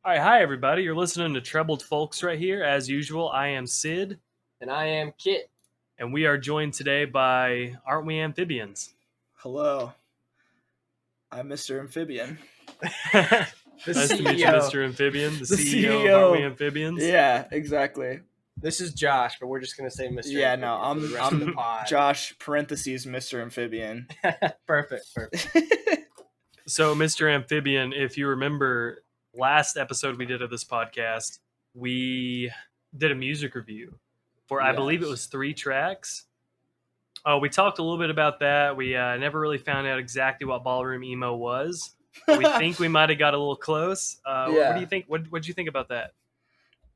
All right, hi everybody. You're listening to Trebled Folks right here. As usual, I am Sid, And I am Kit. and we are joined today by, aren't we, Amphibians? Hello, I'm Mr. Amphibian. The Nice to meet you, CEO. Mr. Amphibian, the The CEO of CEO. Aren't We Amphibians? Yeah, exactly. This is Josh, but we're just gonna say Mr. Yeah, Amphibian no, for the rest of the I'm pod. Josh parentheses Mr. Amphibian. Perfect. So, Mr. Amphibian, if you remember last episode we did of this podcast, we did a music review for, I believe it was 3 tracks. Oh, we talked a little bit about that. We never really found out exactly what ballroom emo was. We think we might have got a little close. What do you think? What did you think about that?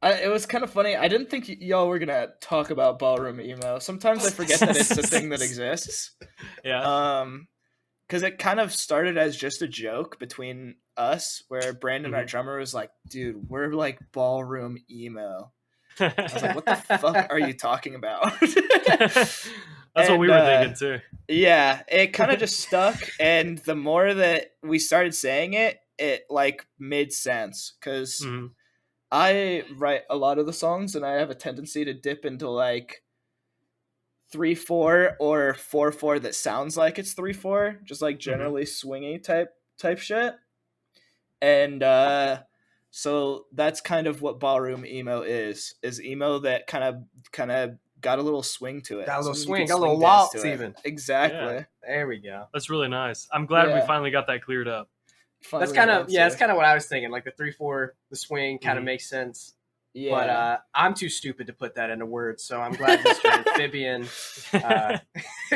It was kind of funny. I didn't think y'all were gonna talk about ballroom emo. Sometimes I forget that it's a thing that exists. Yeah. Because it kind of started as just a joke between us, where Brandon, our Mhm. drummer, was like, "Dude, we're like ballroom emo." I was like, "What the fuck are you talking about?" That's what we were thinking too. Yeah, it kind of just stuck, and the more that we started saying it, it like made sense because Mhm. I write a lot of the songs, and I have a tendency to dip into like 3/4 or 4/4 that sounds like it's 3/4, just like generally swingy type shit. And so that's kind of what ballroom emo is emo that kind of got a little swing to it. Got a little Something you swing, can got a little dance to waltz it. even. Exactly. Yeah. There we go. That's really nice. I'm glad we Yeah. finally got that cleared up. That's kind of that's kind of what I was thinking. Like the 3/4, the swing kind of Mhm. makes sense. Yeah. But I'm too stupid to put that into words, so I'm glad Mr. Amphibian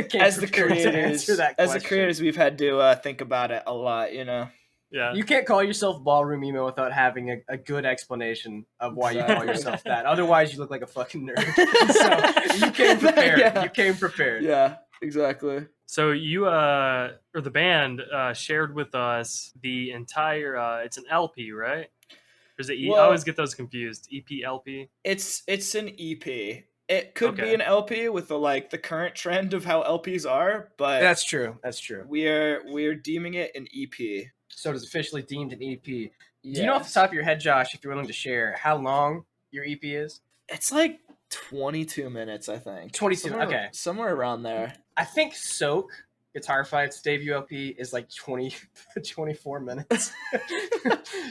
came as the prepared to answer that as question. the creators, we've had to think about it a lot, you know. Yeah. You can't call yourself ballroom emo without having a good explanation of why you call Exactly. yourself that. Otherwise, you look like a fucking nerd. So you came prepared. Yeah. You came prepared. Yeah, exactly. So you or the band shared with us the entire. It's an LP, right? Or is it? I Well- always get those confused. EP, LP. It's an EP. It could be Okay. an LP with the current trend of how LPs are, but That's true. That's true. we're deeming it an EP. So it is officially deemed an EP. Do Yes. you know off the top of your head, Josh, if you're willing to share, how long your EP is? It's like 22 minutes, I think. 22, okay. Somewhere around there. I think Soak, Guitar Fights debut LP, is like 24 minutes.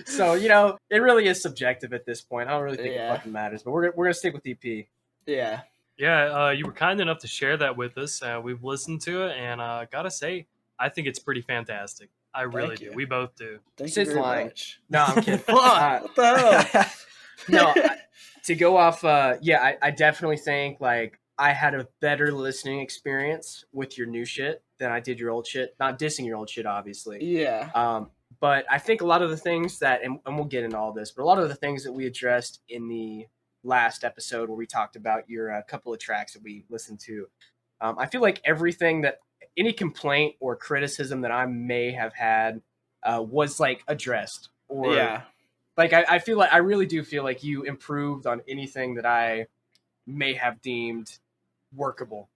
So, it really is subjective at this point. I don't really think it fucking matters, but we're going to stick with EP. Yeah. Yeah. You were kind enough to share that with us. We've listened to it, and gotta say, I think it's pretty fantastic. I really Thank do. you. We both do. Thank Sid's you very lying. much. No, I'm kidding. Fuck, what the hell? No, to go off, I definitely think like I had a better listening experience with your new shit than I did your old shit. Not dissing your old shit, obviously. Yeah. But I think a lot of the things that, and we'll get into all this, but a lot of the things that we addressed in the last episode where we talked about your couple of tracks that we listened to, I feel like everything that, any complaint or criticism that I may have had was like addressed. Or Yeah. like I feel like I really do feel like you improved on anything that I may have deemed workable,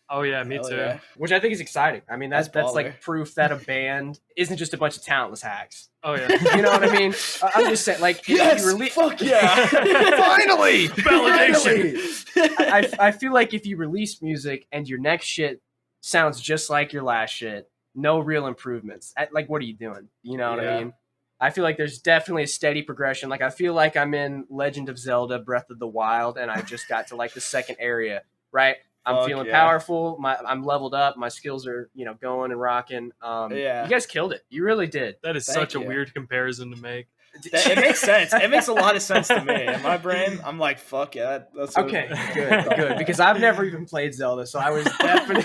Oh yeah, me Hell too. yeah. which I think is exciting. I mean, that's That's like baller. proof that a band isn't just a bunch of talentless hacks. Oh yeah. You know what I mean? I'm just saying, like, if Yes. you release, Fuck yeah. finally, Validation. I feel like if you release music and your next shit sounds just like your last shit, no real improvements. Like, what are you doing? You know what I Yeah. mean? I feel like there's definitely a steady progression. Like, I feel like I'm in Legend of Zelda Breath of the Wild, and I just got to like the second area, right? I'm Fuck feeling yeah. powerful. I'm leveled up. My skills are, going and rocking. Yeah. You guys killed it. You really did. That is Thank such a you. weird comparison to make. It makes sense. It makes a lot of sense to me. In my brain, I'm like, fuck yeah. That's what- Okay, good. Because I've never even played Zelda, so I was definitely.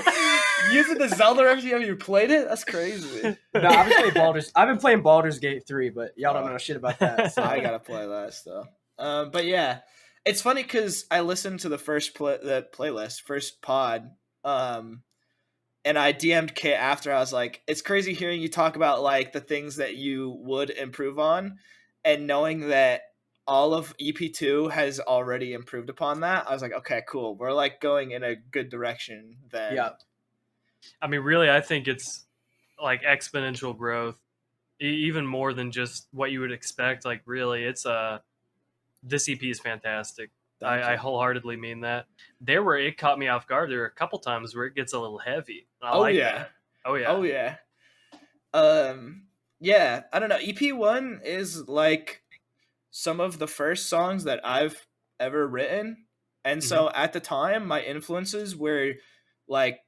Using the Zelda reference, have you played it? That's crazy. No, I've been playing Baldur's Gate 3, but y'all don't know shit about that. So. I gotta play that stuff. But yeah, it's funny because I listened to the first first pod, and I DM'd Kit after. I was like, it's crazy hearing you talk about like the things that you would improve on, and knowing that all of EP2 has already improved upon that. I was like, okay, cool. We're like going in a good direction then. Yeah. I mean, really, I think it's like exponential growth even more than just what you would expect. Like, really, it's this EP is fantastic. I wholeheartedly mean that. It caught me off guard. There were a couple times where it gets a little heavy. I Oh like yeah. that. Oh yeah. Oh yeah. Yeah, I don't know. EP1 is like some of the first songs that I've ever written. And so at the time, my influences were like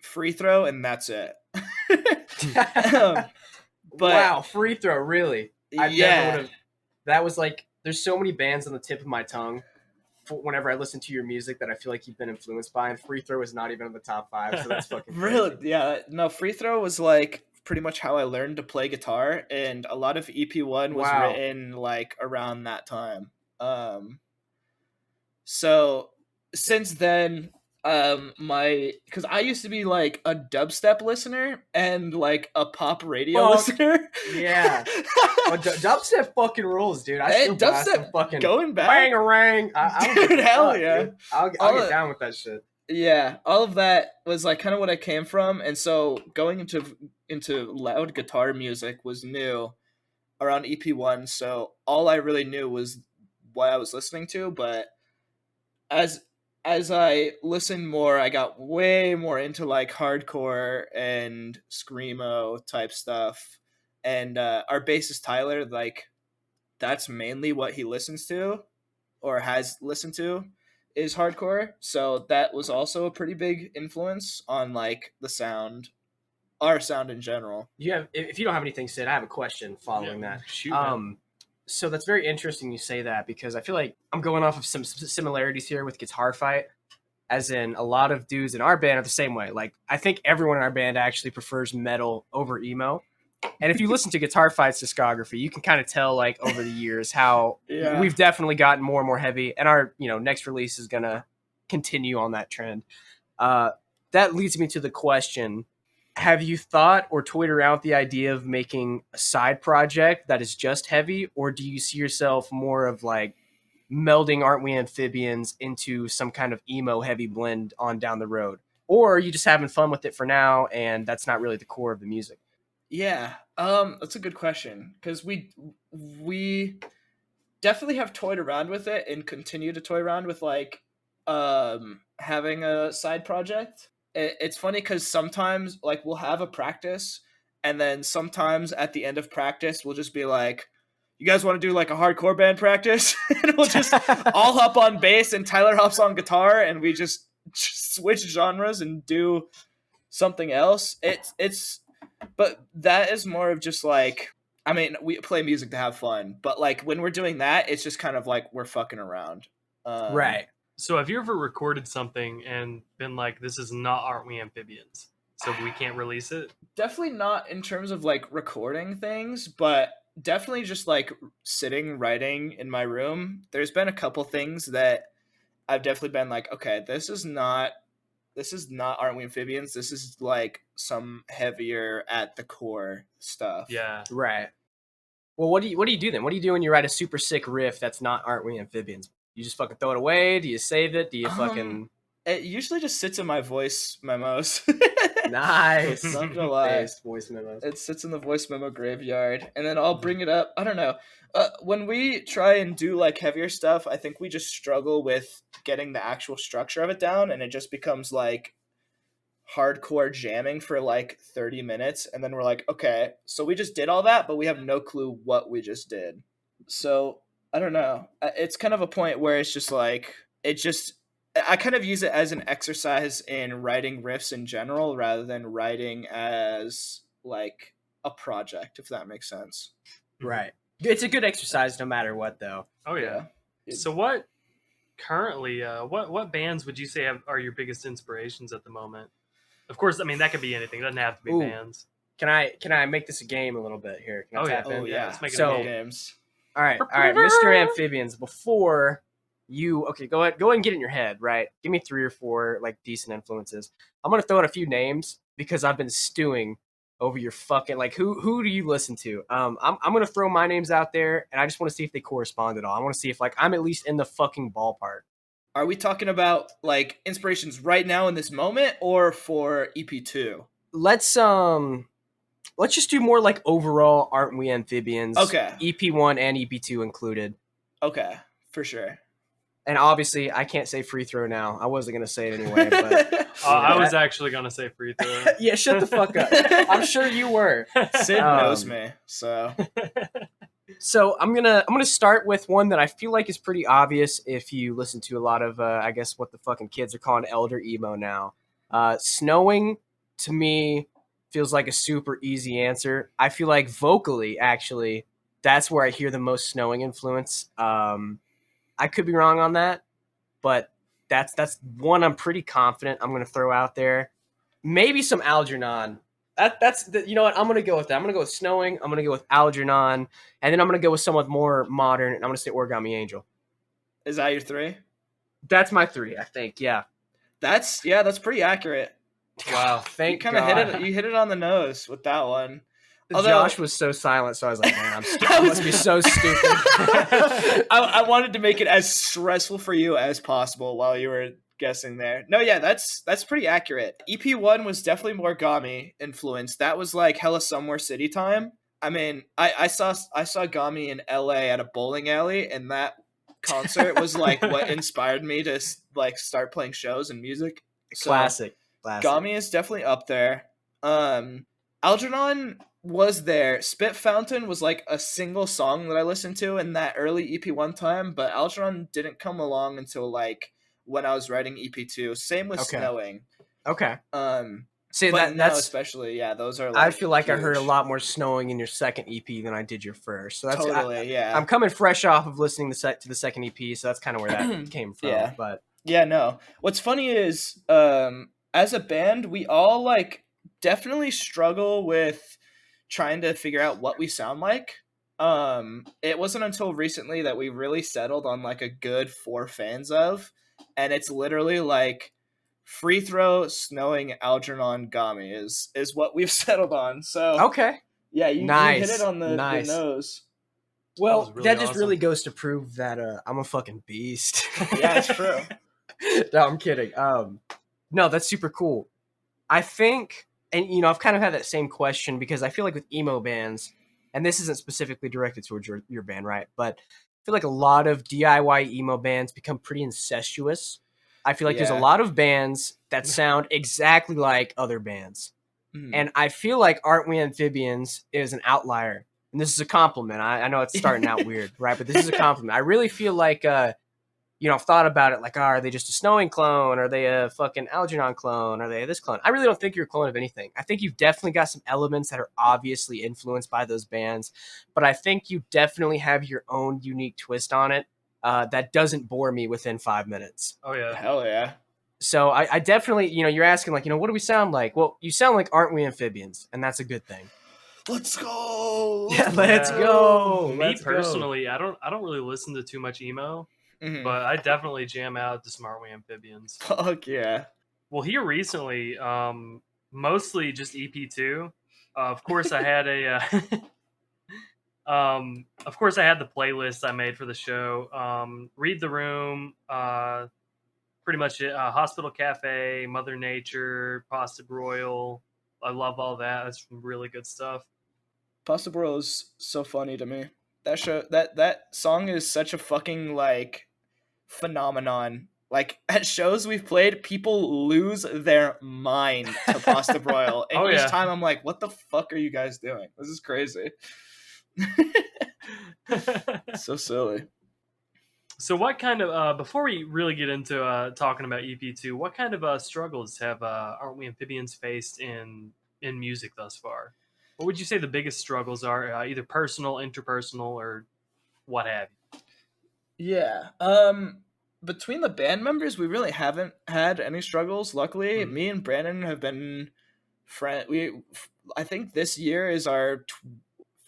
Free Throw, and that's it. But Wow, Free Throw, really? I never yeah, would have. That was like, there's so many bands on the tip of my tongue whenever I listen to your music that I feel like you've been influenced by, and Free Throw is not even in the top 5, so that's fucking crazy. really, yeah. No, Free Throw was like pretty much how I learned to play guitar, and a lot of EP1 was Wow. written like around that time. So since then, because I used to be like a dubstep listener and like a pop radio listener. Yeah. Dubstep fucking rules, dude. I Hey, still blast dubstep some fucking going back. bang-a-rang. I don't give a Hell fuck, yeah. dude. I'll All get of- down with that shit. Yeah, all of that was like kind of what I came from, and so going into loud guitar music was new around EP1. So all I really knew was what I was listening to, but as I listened more, I got way more into like hardcore and screamo type stuff. And our bassist Tyler, like that's mainly what he listens to or has listened to is hardcore. So that was also a pretty big influence on like the sound, our sound in general. If you don't have anything said, I have a question following that. Shoot, man. So that's very interesting you say that, because I feel like I'm going off of some similarities here with Guitar Fight, as in a lot of dudes in our band are the same way. Like, I think everyone in our band actually prefers metal over emo. And if you listen to Guitar Fight's discography, you can kind of tell like over the years how Yeah. we've definitely gotten more and more heavy, and our next release is gonna continue on that trend. That leads me to the question: have you thought or toyed around with the idea of making a side project that is just heavy, or do you see yourself more of like melding Aren't We Amphibians into some kind of emo heavy blend on down the road? Or are you just having fun with it for now and that's not really the core of the music? Yeah, that's a good question, because we definitely have toyed around with it and continue to toy around with like having a side project. It's funny because sometimes like we'll have a practice, and then sometimes at the end of practice we'll just be like, you guys want to do like a hardcore band practice? And we'll just all hop on bass and Tyler hops on guitar, and we just switch genres and do something else. But that is more of just like, I mean, we play music to have fun, but like when we're doing that, it's just kind of like we're fucking around. Right. So have you ever recorded something and been like, this is not Aren't We Amphibians, so we can't release it? Definitely not in terms of like recording things, but definitely just like sitting writing in my room. There's been a couple things that I've definitely been like, okay, this is not Aren't We Amphibians? This is like some heavier at the core stuff. Yeah. Right. Well, what do you do then? What do you do when you write a super sick riff that's not Aren't We Amphibians? You just fucking throw it away? Do you save it? Do you fucking... It usually just sits in my voice memos. Nice. Not gonna lie. Nice voice memos. It sits in the voice memo graveyard, and then I'll bring it up. I don't know. When we try and do like heavier stuff, I think we just struggle with getting the actual structure of it down, and it just becomes like hardcore jamming for like 30 minutes, and then we're like, okay, so we just did all that, but we have no clue what we just did. So I don't know. It's kind of a point where it's just like, I kind of use it as an exercise in writing riffs in general rather than writing as like a project, if that makes sense. Right. It's a good exercise no matter what, though. Oh yeah. So what currently, what bands would you say are your biggest inspirations at the moment? Of course, I mean that could be anything. It doesn't have to be bands. Can I make this a game a little bit here? Can I tap in? Oh yeah. Let's make it So- a game. Games. All right, Mr. Amphibians. Before you, go ahead and get it in your head, right? Give me 3 or 4 like decent influences. I'm gonna throw out a few names because I've been stewing over your fucking like who do you listen to? I'm gonna throw my names out there, and I just want to see if they correspond at all. I want to see if like I'm at least in the fucking ballpark. Are we talking about like inspirations right now in this moment, or for EP2? Let's let's just do more like overall, aren't we amphibians? Okay. EP1 and EP2 included. Okay, for sure. And obviously, I can't say free throw now. I wasn't gonna say it anyway, but I was actually gonna say free throw. yeah, shut the fuck up. I'm sure you were. Sid knows me, so So I'm gonna start with one that I feel like is pretty obvious if you listen to a lot of I guess what the fucking kids are calling elder emo now. Snowing to me feels like a super easy answer. I feel like vocally, actually, that's where I hear the most snowing influence. I could be wrong on that, but that's one I'm pretty confident I'm gonna throw out there. Maybe some Algernon. You know what, I'm gonna go with that. I'm gonna go with snowing. I'm gonna go with Algernon, and then I'm gonna go with someone more modern. And I'm gonna say Origami Angel. is that your 3? That's my 3, I think. Yeah. That's pretty accurate. Wow. Thank You kind of God. hit it on the nose with that one. Josh was so silent, so I was like, man, I'm stupid. I must be so stupid. I wanted to make it as stressful for you as possible while you were guessing there. No, yeah, that's pretty accurate. EP1 was definitely more Gami influenced. That was like hella somewhere city time. I mean, I saw Gami in LA at a bowling alley, and that concert was like what inspired me to like start playing shows and music. So, Classic. Gami is definitely up there. Algernon was there. Spit Fountain was like a single song that I listened to in that early EP1 time, but Algernon didn't come along until like when I was writing EP2. Same with Snowing. Okay. See, But that's especially, yeah, those are like I feel like huge. I heard a lot more snowing in your second EP than I did your first. So that's Totally, yeah. I'm coming fresh off of listening to the second EP, so that's kind of where that came from. Yeah. But Yeah, no. What's funny is as a band, we all like definitely struggle with trying to figure out what we sound like. It wasn't until recently that we really settled on like a good 4 fans of, and it's literally like free throw, snowing, Algernon, Gami is what we've settled on. So okay. yeah, you hit it on the nose. Well, That was really that just awesome. really goes to prove that I'm a fucking beast. Yeah, it's true. No, I'm kidding. No, that's super cool. I think, and you know, I've kind of had that same question because I feel like with emo bands, and this isn't specifically directed towards your band, right? But I feel like a lot of DIY emo bands become pretty incestuous. I feel like there's a Yeah. lot of bands that sound exactly like other bands. Mhm. And I feel like Aren't We Amphibians is an outlier. And this is a compliment. I know it's starting out weird, right? But this is a compliment. I really feel like, you know, I've thought about it like, are they just a snowing clone? Are they a fucking Algernon clone? Are they this clone? I really don't think you're a clone of anything. I think you've definitely got some elements that are obviously influenced by those bands. But I think you definitely have your own unique twist on it that doesn't bore me within 5 minutes. Oh yeah. Hell yeah. So I definitely, you know, you're asking like, you know, what do we sound like? Well, you sound like Aren't We Amphibians? And that's a good thing. Let's go. Yeah, let's go. Me Let's go. personally, I don't really listen to too much emo, Mhm. but I definitely jam out to some Aren't We Amphibians. Fuck yeah. Well, here recently, mostly just EP2. Of course, I had a. Of course, I had the playlist I made for the show. Read the Room, pretty much it. Hospital Cafe, Mother Nature, Pasta Broil. I love all that. That's really good stuff. Pasta Bro is so funny to me. That song is such a fucking like phenomenon. Like at shows we've played, people lose their mind to Pasta Broil. And Oh, each yeah. time I'm like, what the fuck are you guys doing? This is crazy. So silly. So, what kind of before we really get into talking about EP2, what kind of struggles have Aren't We Amphibians faced in music thus far? What would you say the biggest struggles are, either personal, interpersonal, or what have you? Yeah. Between the band members, we really haven't had any struggles. Luckily, Mhm. me and Brandon have been I think this year is our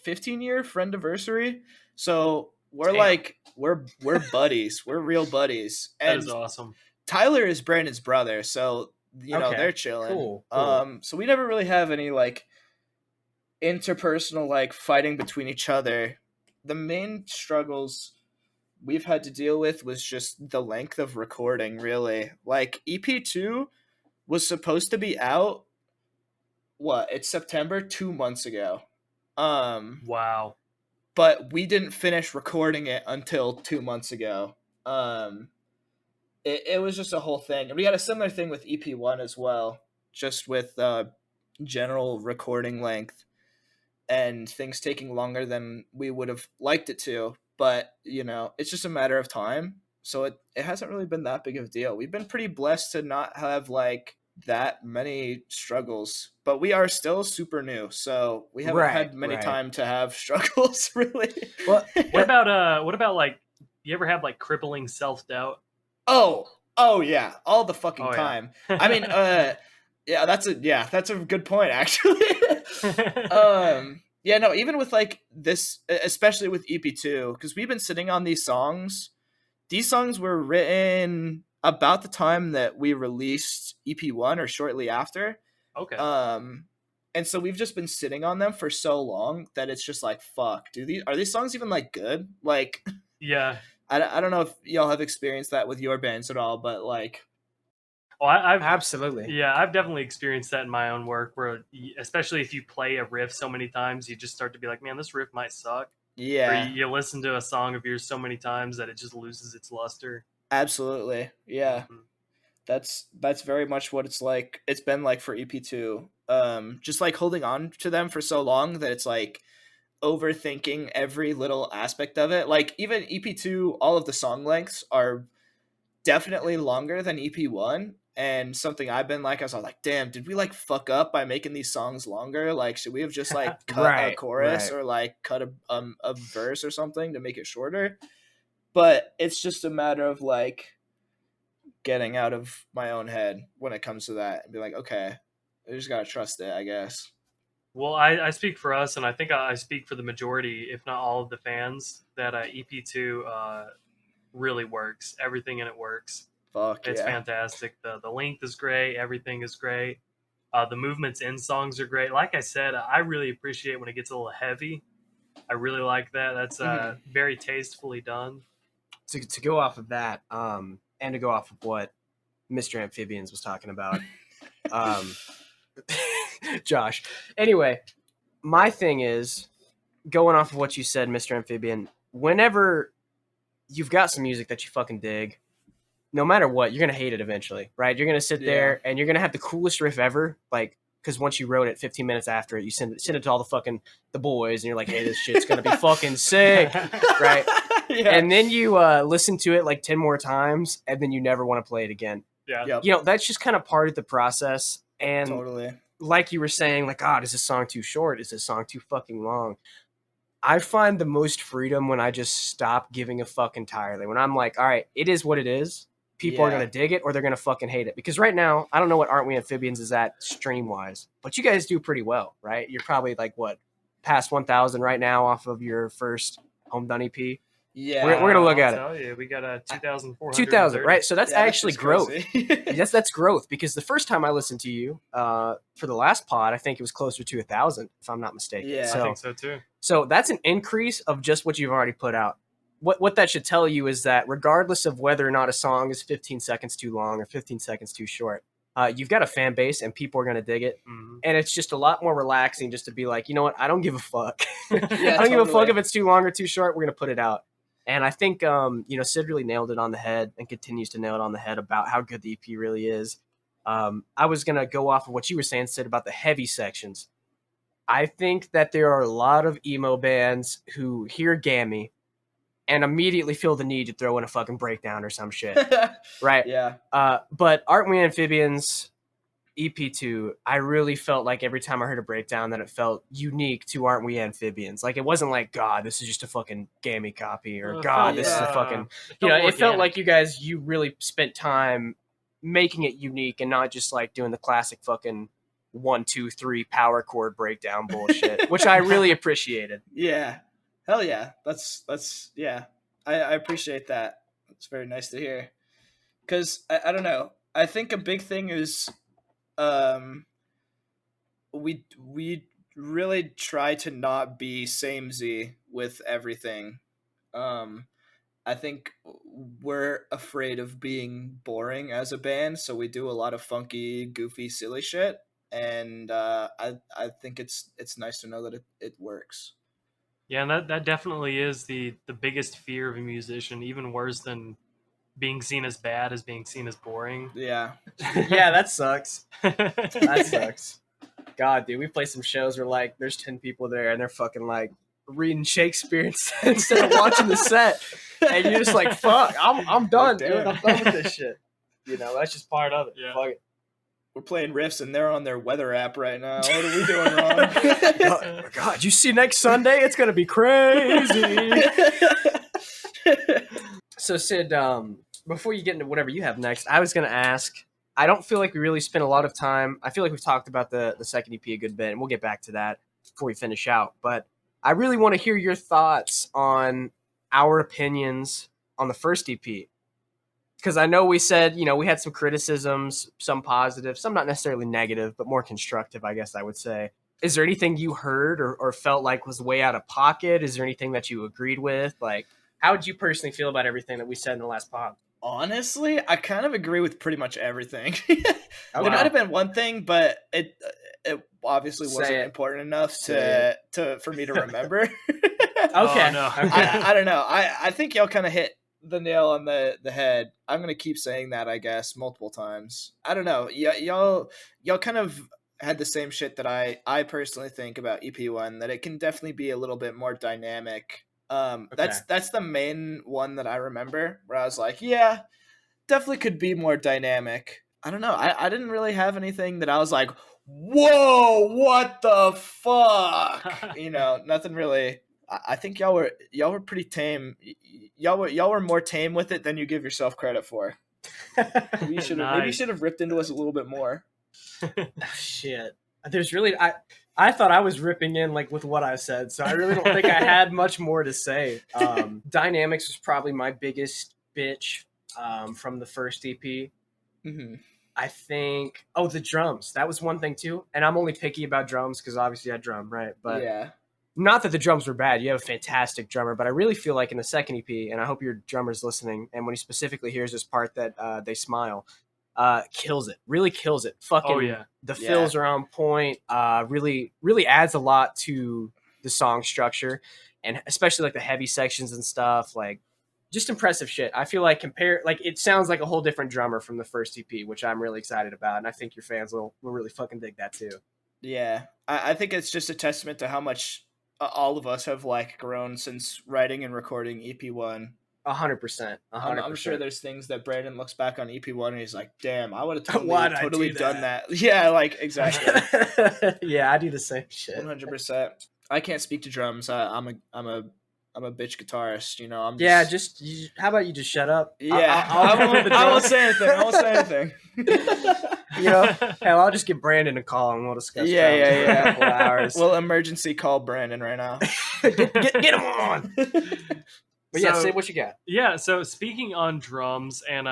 15-year friend-iversary. So we're Damn. like we're buddies. We're real buddies. That And is awesome. Tyler is Brandon's brother, so you know Okay. they're chilling. Cool. So we never really have any like interpersonal like fighting between each other. The main struggles we've had to deal with was just the length of recording, really. Like EP2 was supposed to be out it's September 2 months ago. Wow. But we didn't finish recording it until 2 months ago. It was just a whole thing. And we had a similar thing with EP1 as well, just with general recording length and things taking longer than we would have liked it to. But, it's just a matter of time. So it hasn't really been that big of a deal. We've been pretty blessed to not have like that many struggles, but we are still super new. So we haven't had many time to have struggles really. Well, What about like, you ever have like crippling self-doubt? Oh yeah, all the fucking Oh, yeah. time. I mean, that's a good point actually. Yeah, no, even with like this, especially with EP2, because we've been sitting on these songs. These songs were written about the time that we released EP1 or shortly after. Okay. And so we've just been sitting on them for so long that it's just like, fuck, are these songs even like good? Like, Yeah. I don't know if y'all have experienced that with your bands at all, but like, Oh, I've absolutely. Yeah, I've definitely experienced that in my own work, where especially if you play a riff so many times, you just start to be like, man, this riff might suck. Or yeah, you listen to a song of yours so many times that it just loses its luster. absolutely, yeah. Mhm. That's very much what it's like. It's been like for EP2. Just like holding on to them for so long that it's like overthinking every little aspect of it. Like even EP2, all of the song lengths are definitely longer than EP1. And something I've been like, I was like, damn, did we like fuck up by making these songs longer? Like, should we have just like cut a chorus or like cut a verse or something to make it shorter? But it's just a matter of like getting out of my own head when it comes to that and be like, okay, I just gotta trust it, I guess. Well, I speak for us, and I think I speak for the majority, if not all of the fans, that EP2 really works. Everything in it works. Fuck It's yeah. fantastic. The length is great. Everything is great. The movements in songs are great. Like I said, I really appreciate when it gets a little heavy. I really like that. That's very tastefully done. To go off of that, and to go off of what Mr. Amphibians was talking about, Josh. Anyway, my thing is going off of what you said, Mr. Amphibian. Whenever you've got some music that you fucking dig, no matter what, you're gonna hate it eventually, right? You're gonna sit there and you're gonna have the coolest riff ever, like because once you wrote it, 15 minutes after it, you send it to all the fucking the boys, and you're like, hey, this shit's gonna be fucking sick, right? Yeah. And then you listen to it like 10 more times, and then you never want to play it again. Yeah. Yep. You know, that's just kind of part of the process. And Totally. like you were saying, like, God, is this song too short? Is this song too fucking long? I find the most freedom when I just stop giving a fuck entirely. When I'm like, all right, it is what it is. People are Yeah. going to dig it or they're going to fucking hate it. Because right now, I don't know what Aren't We Amphibians is at stream-wise, but you guys do pretty well, right? You're probably like, what, past 1,000 right now off of your first home done EP? Yeah. We're gonna look I'll at it. tell you, we got a 2,400. 2,000, right? So that's Yeah, actually just growth. crazy. That's growth, because the first time I listened to you for the last pod, I think it was closer to 1,000, if I'm not mistaken. Yeah. I think so too. So that's an increase of just what you've already put out. What that should tell you is that regardless of whether or not a song is 15 seconds too long or 15 seconds too short, you've got a fan base and people are going to dig it. Mhm. And it's just a lot more relaxing just to be like, you know what? I don't give a fuck. Yeah, I don't give a fuck totally. if it's too long or too short. We're going to put it out. And I think, Sid really nailed it on the head and continues to nail it on the head about how good the EP really is. I was going to go off of what you were saying, Sid, about the heavy sections. I think that there are a lot of emo bands who hear Gammy and immediately feel the need to throw in a fucking breakdown or some shit, right? Yeah. But Aren't We Amphibians EP2, I really felt like every time I heard a breakdown that it felt unique to Aren't We Amphibians. Like, it wasn't like, God, this is just a fucking Gammy copy, or God, this is a fucking, it felt like you really spent time making it unique and not just like doing the classic fucking 1, 2, 3 power chord breakdown bullshit, which I really appreciated. Yeah. Hell yeah. That's yeah. I appreciate that. It's very nice to hear. Because I don't know. I think a big thing is we really try to not be samey with everything. I think we're afraid of being boring as a band, so we do a lot of funky, goofy, silly shit. and I think it's nice to know that it works. Yeah, and that definitely is the biggest fear of a musician, even worse than being seen as bad as being seen as boring. Yeah. Yeah, that sucks. That sucks. God, dude, we play some shows where like there's 10 people there and they're fucking like reading Shakespeare instead of watching the set, and you're just like, fuck, I'm done, dude. I'm done with this shit. You know, that's just part of it. Yeah. Fuck it. We're playing riffs and they're on their weather app right now. What are we doing wrong? God, you see next Sunday, it's gonna be crazy. So Sid, before you get into whatever you have next, I was gonna ask. I don't feel like we really spent a lot of time. I feel like we've talked about the second EP a good bit, and we'll get back to that before we finish out. But I really want to hear your thoughts on our opinions on the first EP. Because I know we said, you know, we had some criticisms, some positive, some not necessarily negative, but more constructive, I guess I would say. Is there anything you heard or felt like was way out of pocket? Is there anything that you agreed with? Like, how would you personally feel about everything that we said in the last pod? Honestly, I kind of agree with pretty much everything. There Okay. might have been one thing, but it obviously Say wasn't it. important enough Say to for me to remember. Okay. Oh, no. Okay. I don't know. I think y'all kind of hit the nail on the head. I'm gonna keep saying that, I guess, multiple times. I don't know. Y'all kind of had the same shit that I personally think about EP1, that it can definitely be a little bit more dynamic. That's the main one that I remember, where I was like, yeah, definitely could be more dynamic. I don't know. I didn't really have anything that I was like, whoa, what the fuck? You know, nothing really. I think y'all were pretty tame. Y'all were more tame with it than you give yourself credit for. Maybe you should Nice. have ripped into us a little bit more. Shit. There's really I thought I was ripping in like with what I said, so I really don't think I had much more to say. Dynamics was probably my biggest bitch from the first EP. Mm-hmm. I think the drums. That was one thing too. And I'm only picky about drums because obviously I drum, right? But yeah. not that the drums were bad. You have a fantastic drummer, but I really feel like in the second EP, and I hope your drummer's listening, and when he specifically hears this part that they smile, kills it. Really kills it. Fucking Oh, yeah. the fills are on point. Really adds a lot to the song structure, and especially like the heavy sections and stuff. Like, just impressive shit. I feel like it sounds like a whole different drummer from the first EP, which I'm really excited about, and I think your fans will really fucking dig that too. Yeah, I think it's just a testament to how much all of us have like grown since writing and recording EP1. 100%. I'm sure there's things that Brandon looks back on EP1 and he's like, "Damn, I would have Why'd I totally do done that." Yeah, like exactly. Yeah, I do the same shit. 100%. I can't speak to drums. I'm a bitch guitarist. You know. I'm just, Yeah, how about you just shut up? Yeah, I'll I won't say anything. I won't say anything. You know, hell, I'll just give Brandon a call and we'll discuss. Yeah. For a couple hours. We'll emergency call Brandon right now. get him on. But yeah, say what you got. Yeah, so speaking on drums, and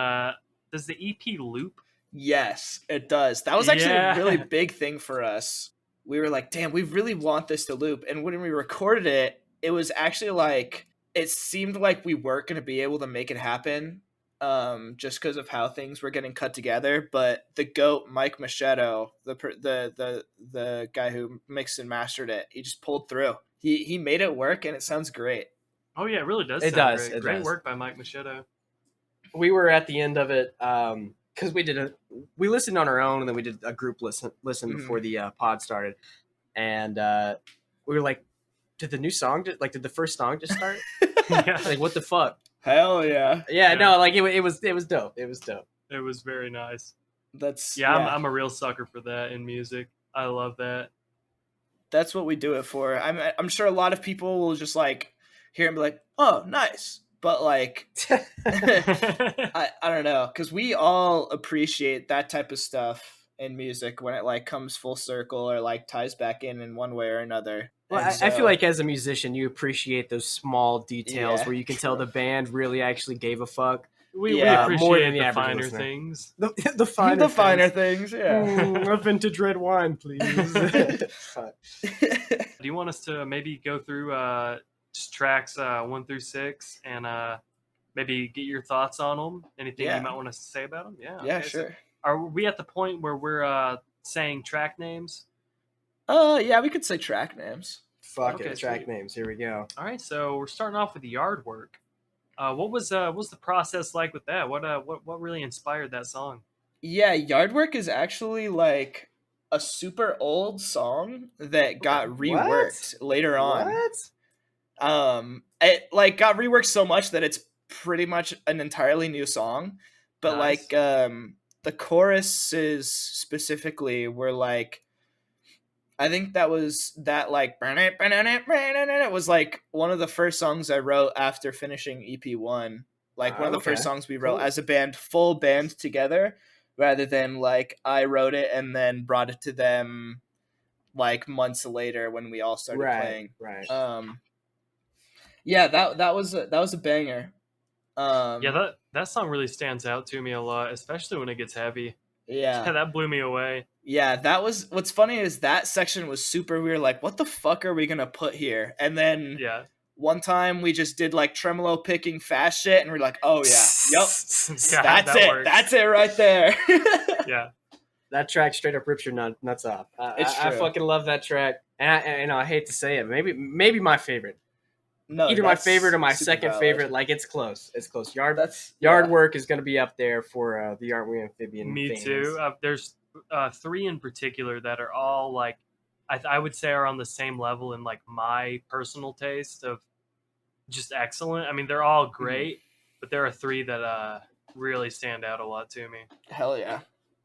does the EP loop? Yes, it does. That was actually Yeah. a really big thing for us. We were like, damn, we really want this to loop. And when we recorded it, it was actually like, it seemed like we weren't going to be able to make it happen just because of how things were getting cut together. But the GOAT, Mike Machado, the guy who mixed and mastered it, he just pulled through. He made it work, and it sounds great. Oh yeah, it really does. It sound does, Great. it Great does. work by Mike Machado. We were at the end of it because we listened on our own, and then we did a group listen before the pod started, and we were like, did the first song just start? Yeah. Like, what the fuck? Hell yeah. Yeah, no, like it was dope. It was dope. It was very nice. That's I'm a real sucker for that in music. I love that. That's what we do it for. I'm sure a lot of people will just like hear and be like, "Oh, nice," but like, I don't know, because we all appreciate that type of stuff in music when it like comes full circle or like ties back in one way or another. Well, I feel like as a musician, you appreciate those small details Yeah, where you can tell the band really actually gave a fuck. We Yeah, more appreciate than the the average finer listener. things. The finer things, yeah. A vintage red wine, please. Do you want us to maybe go through just tracks 1 through 6 and maybe get your thoughts on them? Anything Yeah. you might want to say about them? Yeah. Yeah, okay, sure. So are we at the point where we're saying track names? Yeah, we could say track names. Fuck Okay, it, track sweet. names. Here we go. All right, so we're starting off with the yard work. What was the process like with that? What really inspired that song? Yeah, Yard Work is actually like a super old song that got What? reworked later on. What? It like got reworked so much that it's pretty much an entirely new song. But Nice. the choruses specifically were like, I think that was that like it was like one of the first songs I wrote after finishing EP1. Like one of the Okay. first songs we wrote Cool. as a band, full band together, rather than like I wrote it and then brought it to them like months later when we all started playing. Right. Yeah, that was a banger. Yeah, that song really stands out to me a lot, especially when it gets heavy. Yeah. That blew me away. Yeah, that was what's funny is that section was super weird. Like, what the fuck are we gonna put here? And then Yeah. one time we just did like tremolo picking fast shit, and we're like, oh yeah, yep, Yeah, that's that it, works. that's it right there. Yeah. That track straight up rips your nuts off. It's I true. fucking love that track, and I hate to say it, maybe my favorite. No, Either my that's favorite or my super second valid. favorite. Like it's close. It's close. Yard Yeah. work is gonna be up there for the Aren't We Amphibian. Me fans. too. There's three in particular that are all like I would say are on the same level in like my personal taste of just excellent. I mean, they're all great, but there are three that really stand out a lot to me. Hell yeah,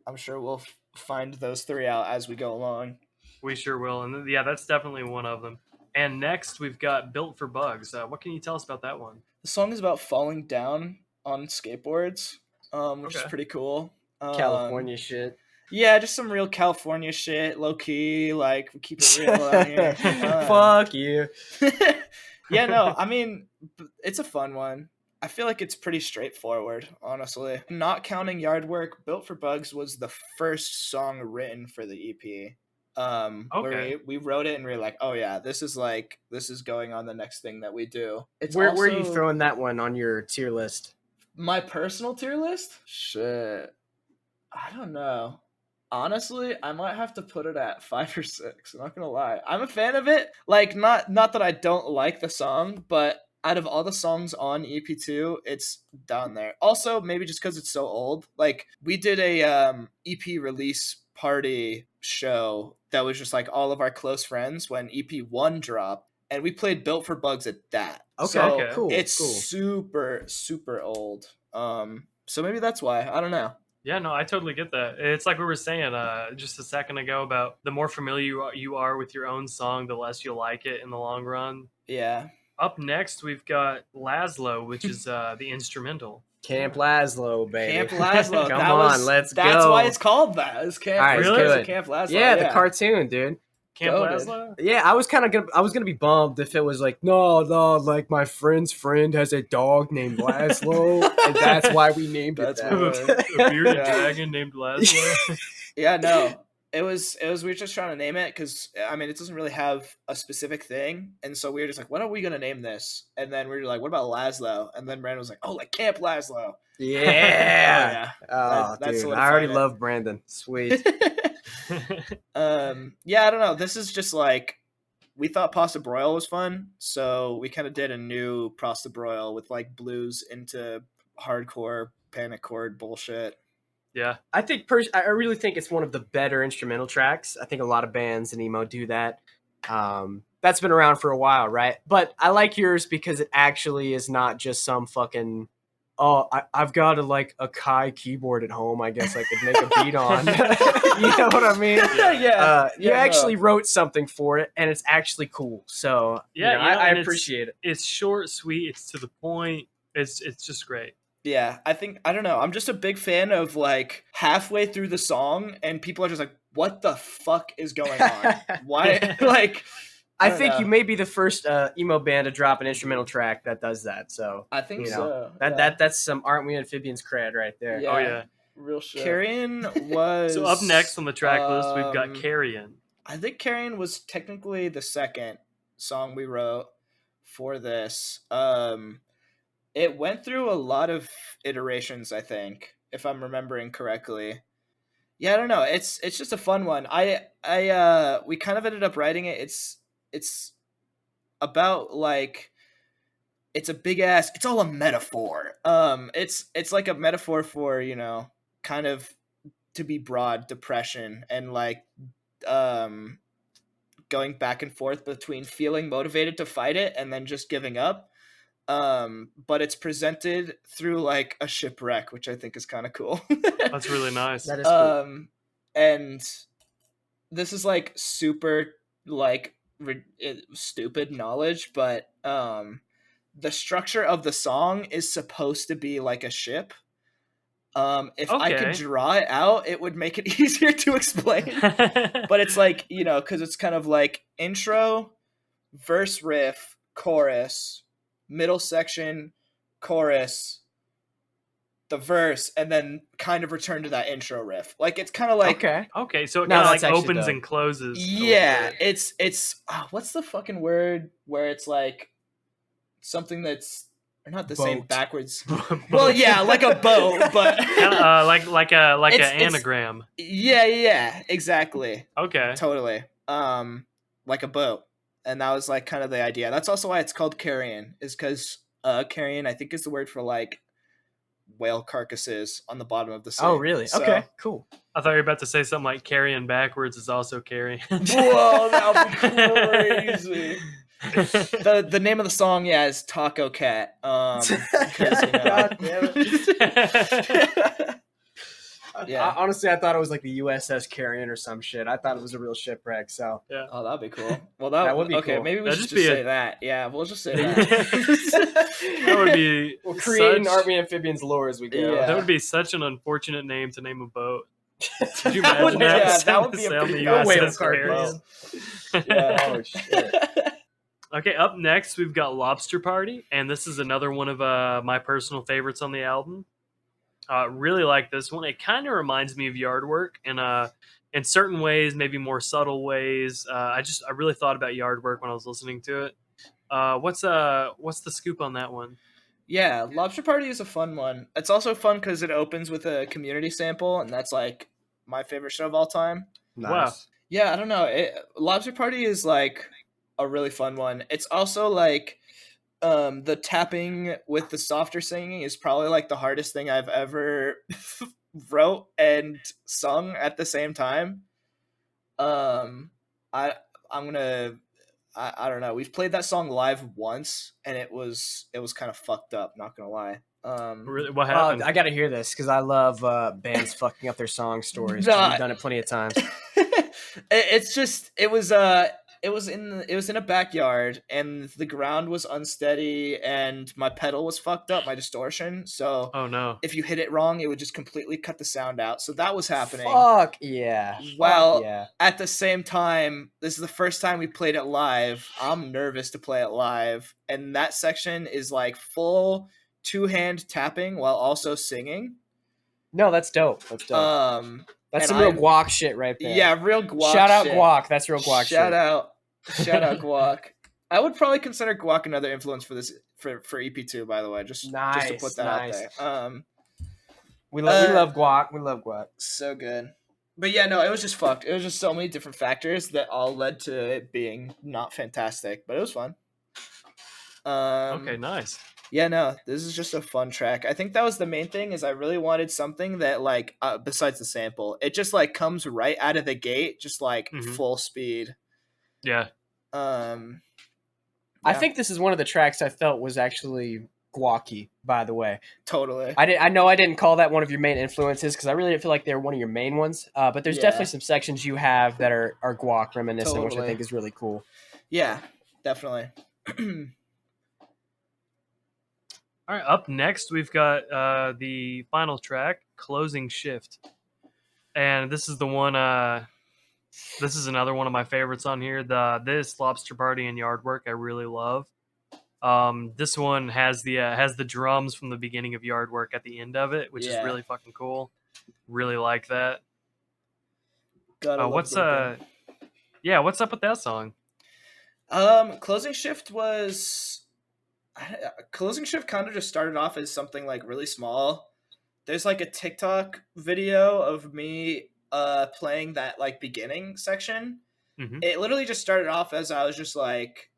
I'm sure we'll find those three out as we go along. We sure will, and yeah, that's definitely one of them. And next we've got Built for Bugs. What can you tell us about that one? The song is about falling down on skateboards, which is Okay. pretty cool. California shit. Yeah, just some real California shit, low key. Like we keep it real out here. Fuck you. Yeah, no, I mean, it's a fun one. I feel like it's pretty straightforward, honestly. Not counting Yard Work, Built for Bugs was the first song written for the EP. Okay. Where we wrote it and we were like, oh yeah, this is going on the next thing that we do. It's Where are you also throwing that one on your tier list? my personal tier list? Shit. I don't know. Honestly, I might have to put it at 5 or 6. I'm not gonna lie. I'm a fan of it. Like, not that I don't like the song, but out of all the songs on EP2, it's down there. Also, maybe just because it's so old. Like, we did a EP release party show that was just like all of our close friends when EP1 dropped, and we played Built for Bugs at that. Okay, So Okay. cool. it's cool. super, super old. So maybe that's why. I don't know. Yeah, no, I totally get that. It's like we were saying just a second ago about the more familiar you are with your own song, the less you'll like it in the long run. Yeah. Up next, we've got Laszlo, which is the instrumental. Camp Laszlo, baby. Camp Laszlo. Come That on, was- let's go. That's why it's called that. It's Camp. All right, it's Really? because of good. Camp Laszlo. Yeah, the cartoon, dude. Camp Goated. Laszlo? Yeah, I was gonna be bummed if it was like, no, like my friend's friend has a dog named Laszlo, and that's why we named That's it A that. what- bearded Yeah. dragon named Laszlo? Yeah, no. It was we were just trying to name it because I mean it doesn't really have a specific thing, and so we were just like, what are we gonna name this? And then we were like, what about Laszlo? And then Brandon was like, oh, like Camp Laszlo. Yeah. Oh, Oh, That's dude, solidified I already it. love Brandon. Sweet. Yeah, I don't know. This is just like we thought Pasta Broil was fun, so we kind of did a new Pasta Broil with like blues into hardcore panic chord bullshit. Yeah. I think I really think it's one of the better instrumental tracks. I think a lot of bands in emo do that. That's been around for a while, right? But I like yours because it actually is not just some fucking. Oh, I've got a Kai keyboard at home. I guess I could make a beat on. You know what I mean? Yeah. You actually wrote something for it, and it's actually cool. So Yeah, you know, you know, I and it's- appreciate it. It's short, sweet, it's to the point. It's just great. Yeah, I don't know. I'm just a big fan of like halfway through the song and people are just like, what the fuck is going on? Why? Like, I don't think know. you may be the first emo band to drop an instrumental track that does that. So I think you know, so. that's some Aren't We Amphibians cred right there. Yeah. Oh, yeah. Real shit. Carrion was. So up next on the track list, we've got Carrion. I think Carrion was technically the second song we wrote for this. It went through a lot of iterations, I think, if I'm remembering correctly. Yeah, I don't know. It's just a fun one. We kind of ended up writing it. It's about like it's a big ass. It's all a metaphor. It's like a metaphor for kind of to be broad depression and like um going back and forth between feeling motivated to fight it and then just giving up. But it's presented through like a shipwreck, which I think is kind of cool. That's really nice. That is cool. And this is like super like stupid knowledge, but the structure of the song is supposed to be like a ship. If I could Okay. draw it out, it would make it easier to explain. But it's like, because it's kind of like intro, verse, riff, chorus, middle section, chorus, the verse, and then kind of return to that intro riff. Like it's kind of like Okay, so it No, kind of that's like actually opens dope. and closes. a little yeah, bit. it's what's the fucking word where it's like something that's not the same Boat. backwards. Well, yeah, like a boat, but like a It's- an anagram. yeah, exactly. Okay. Totally. Like a boat. And that was like kind of the idea. That's also why it's called carrion, is because carrion I think is the word for like whale carcasses on the bottom of the sea. Oh, really? So- Okay, cool. I thought you were about to say something like carrying backwards is also carrying. Whoa, that would be crazy. The name of the song, is Taco Cat. Because, God damn it. Yeah. Honestly, I thought it was like the USS Carrion or some shit. I thought it was a real shipwreck. So Oh, that'd be cool. Well, That would be okay. cool. Maybe we That'd should just just be say a- that. Yeah, we'll just say That that. would be we're creating such, Army Amphibians lore as we go. Yeah. that would be such an unfortunate name to name a boat. Could you That would- imagine that? yeah, Sail- that would be a sail the pretty No whale USS Carrion. carcass. Yeah. Oh shit. Okay, up next we've got Lobster Party, and this is another one of my personal favorites on the album. Really like this one. It kind of reminds me of Yardwork in certain ways, maybe more subtle ways. I really thought about Yardwork when I was listening to it. What's the scoop on that one? Yeah, Lobster Party is a fun one. It's also fun because it opens with a community sample, and that's like my favorite show of all time. Nice. Yeah, I don't know. Lobster Party is like a really fun one. It's also like the tapping with the softer singing is probably like the hardest thing I've ever wrote and sung at the same time. I'm gonna I don't know. We've played that song live once and it was kind of fucked up, not gonna lie. Really, what happened? I gotta hear this because I love bands fucking up their song stories. Nah. We've done it plenty of times. It's just it was in a backyard and the ground was unsteady and my pedal was fucked up, my distortion. So Oh no! if you hit it wrong, it would just completely cut the sound out. So that was happening. Fuck yeah. Well, Fuck yeah. At the same time, this is the first time we played it live. I'm nervous to play it live, and that section is like full two-hand tapping while also singing. No, that's dope. That's dope. That's and some real I'm- guac shit right there. Yeah, real guac. Shout out shit. guac. That's real guac Shout shit. out guac. I would probably consider guac another influence for this for EP2. By the way, just to Nice, put that nice. out there. We love guac. We love guac. So good. But yeah, no, it was just fucked. It was just so many different factors that all led to it being not fantastic, but it was fun. Okay, nice. Yeah, no, this is just a fun track. I think that was the main thing is I really wanted something that like besides the sample, it just like comes right out of the gate, just like Mhm. full speed. Yeah. I think this is one of the tracks I felt was actually guacky, by the way. Totally. I know I didn't call that one of your main influences because I really didn't feel like they were one of your main ones. But there's Yeah. definitely some sections you have that are guac reminiscent, which I Totally. think is really cool. Yeah, definitely. All right, up next we've got the final track, "Closing Shift," and this is the one. This is another one of my favorites on here. This Lobster Party and Yardwork I really love. This one has the drums from the beginning of Yardwork at the end of it, which is Yeah. really fucking cool. Really like that. Gotta love What's Brooklyn. what's up with that song? Closing Shift was Closing Shift kind of just started off as something like really small. There's like a TikTok video of me playing that like beginning section, Mhm. it literally just started off as I was just like,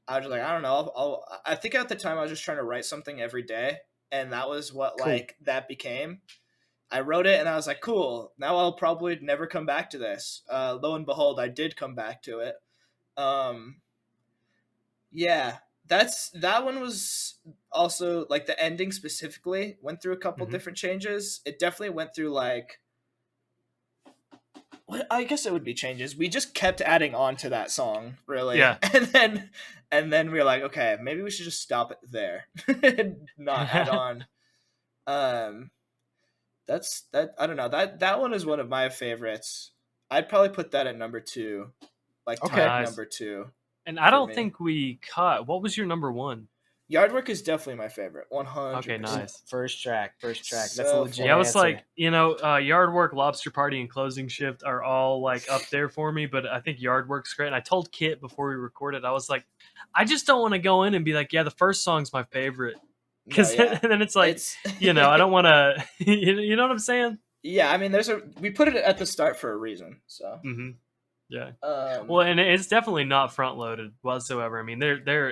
I don't know. I think at the time I was just trying to write something every day, and that was what Cool. like that became. I wrote it, and I was like, cool. Now I'll probably never come back to this. Lo and behold, I did come back to it. Yeah, that one was also like the ending specifically went through a couple Mhm. different changes. It definitely went through like, what, I guess it would be changes. We just kept adding on to that song, really. Yeah. And then we were like, okay, maybe we should just stop it there and not add on. That's that. I don't know. That one is one of my favorites. I'd probably put that at number 2, like Okay. top Nice. number 2. And I For don't me. think we cut. What was your number 1? Yard Work is definitely my favorite. 100%. Okay, nice. First track. That's a So legit fun. Yeah, I was answer. like, Yard Work, Lobster Party, and Closing Shift are all like up there for me, but I think Yard Work's great. And I told Kit before we recorded, I was like, I just don't want to go in and be like, yeah, the first song's my favorite, because No, yeah. then it's like, It's I don't want to, you know what I'm saying? Yeah, I mean, we put it at the start for a reason. So Mm-hmm. Yeah. um, Well, and it's definitely not front loaded whatsoever. I mean,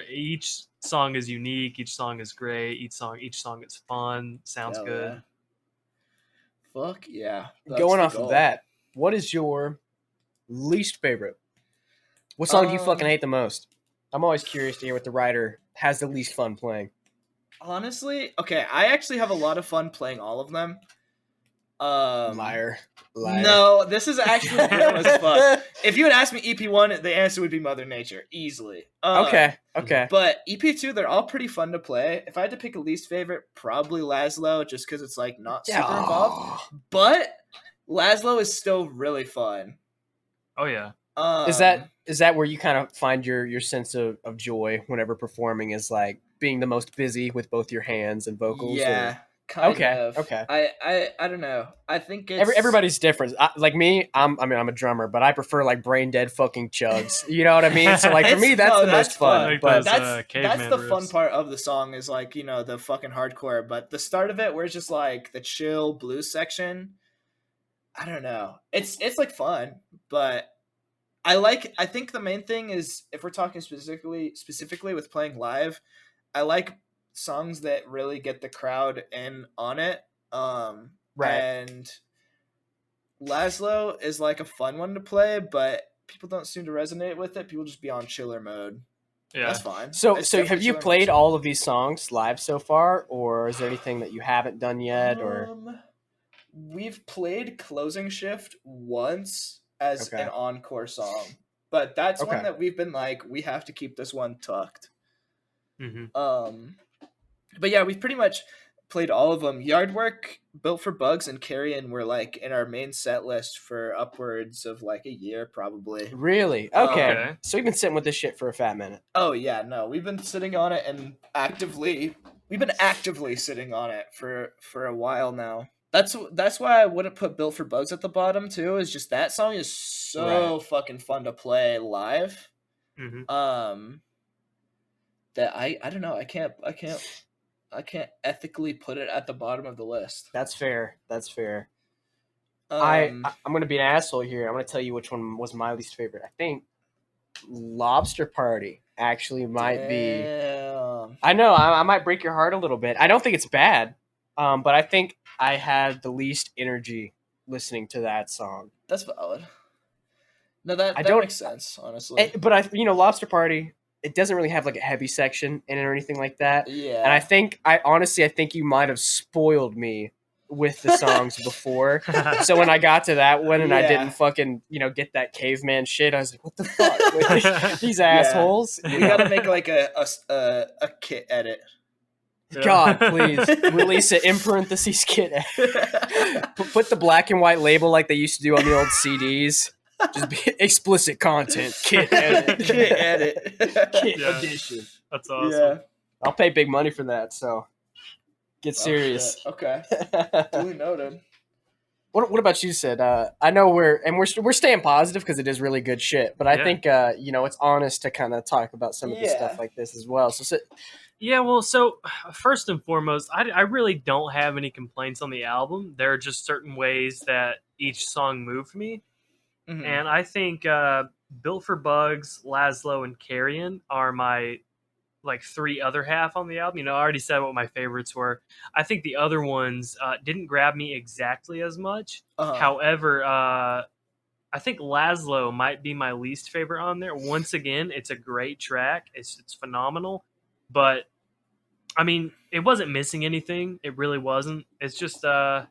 each song is unique, each song is great, each song is fun, sounds hell good. yeah. Fuck yeah. That's Going the off goal. of that, what is your least favorite? What song do you fucking hate the most? I'm always curious to hear what the writer has the least fun playing. Honestly, okay, I actually have a lot of fun playing all of them. Liar. No, this is actually real as fuck. If you had asked me EP1, the answer would be Mother Nature, easily. Okay. But EP2, they're all pretty fun to play. If I had to pick a least favorite, probably Laszlo, just because it's like not super involved. But Laszlo is still really fun. Oh yeah. Is that where you kind of find your sense of joy whenever performing, is like being the most busy with both your hands and vocals? Yeah. Kind of. Okay. I don't know. I think it's Everybody's different. Like me, I'm a drummer, but I prefer like brain dead fucking chugs. You know what I mean? So like for me, that's the most fun. Like But those, that's the riffs. fun part of the song, is like, the fucking hardcore. But the start of it, where it's just like the chill blues section, I don't know. It's like fun, but I think the main thing is, if we're talking specifically with playing live, I like songs that really get the crowd in on it. Right. And Laszlo is like a fun one to play, but people don't seem to resonate with it. People just be on chiller mode. Yeah. That's fine. So It's have definitely you chiller played mode. all of these songs live so far, or is there anything that you haven't done yet? Or We've played Closing Shift once as Okay. an encore song, but that's Okay. one that we've been like, we have to keep this one tucked. Mm-hmm. But yeah, we've pretty much played all of them. Yard Work, Built for Bugs, and Carrion were like in our main set list for upwards of like a year, probably. Really? Okay. Okay. So you've been sitting with this shit for a fat minute. Oh yeah, no, we've been sitting on it and actively sitting on it for a while now. That's why I wouldn't put Built for Bugs at the bottom too. Is just that song is so fucking fun to play live. Mm-hmm. That I don't know. I can't ethically put it at the bottom of the list. That's fair. I'm gonna be an asshole here. I'm gonna tell you which one was my least favorite. I think Lobster Party actually might be. I know I might break your heart a little bit. I don't think it's bad, but I think I had the least energy listening to that song. That's valid. No, that makes sense, honestly. But Lobster Party, it doesn't really have like a heavy section in it or anything like that. Yeah. And I think you might have spoiled me with the songs before. So when I got to that one and I didn't fucking, get that caveman shit, I was like, what the fuck? Like, these assholes. We gotta make like a Kit edit. God, please release it in parentheses Kit edit. Put the black and white label like they used to do on the old CDs. Just be explicit content. Kit edit. Kit edit. Kit Yeah. edition. That's awesome. Yeah. I'll pay big money for that, so get serious. Oh, okay. Duly noted. What about you, Sid? I know we're staying positive because it is really good shit, but I think it's honest to kind of talk about some of the stuff like this as well. So Sid, Yeah, well, so first and foremost, I really don't have any complaints on the album. There are just certain ways that each song moved me. Mhm. And I think Built for Bugs, Laszlo, and Carrion are my like three other half on the album. You know, I already said what my favorites were. I think the other ones didn't grab me exactly as much. Uh-huh. However, I think Laszlo might be my least favorite on there. Once again, it's a great track. It's phenomenal, but I mean, it wasn't missing anything. It really wasn't. It's just I